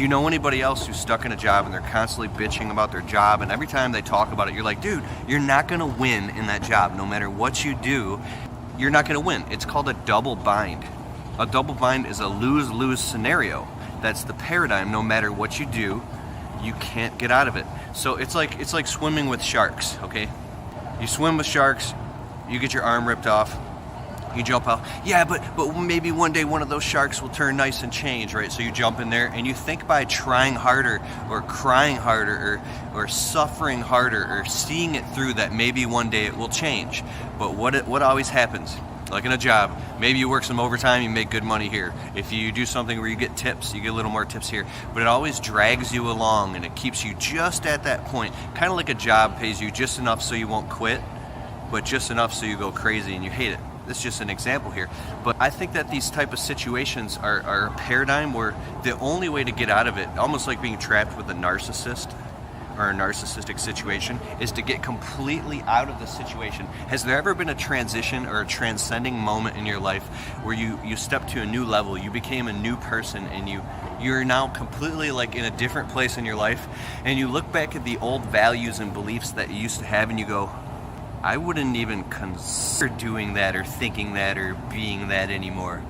Do you know anybody else who's stuck in a job and they're constantly bitching about their job, and every time they talk about it, you're like, dude, you're not gonna win in that job. No matter what you do, you're not gonna win. It's called a double bind. A double bind is a lose-lose scenario. That's the paradigm. No matter what you do, you can't get out of it. So it's like swimming with sharks, okay? You swim with sharks, you get your arm ripped off, you jump out. Yeah, but maybe one day one of those sharks will turn nice and change, right? So you jump in there and you think by trying harder or crying harder or suffering harder or seeing it through that maybe one day it will change. But what always happens? Like in a job, maybe you work some overtime, you make good money here. If you do something where you get tips, you get a little more tips here. But it always drags you along and it keeps you just at that point. Kind of like a job pays you just enough so you won't quit, but just enough so you go crazy and you hate it. That's just an example here. But I think that these type of situations are a paradigm where the only way to get out of it, almost like being trapped with a narcissist or a narcissistic situation, is to get completely out of the situation. Has there ever been a transition or a transcending moment in your life where you stepped to a new level, you became a new person, and you're now completely like in a different place in your life, and you look back at the old values and beliefs that you used to have and you go, I wouldn't even consider doing that or thinking that or being that anymore.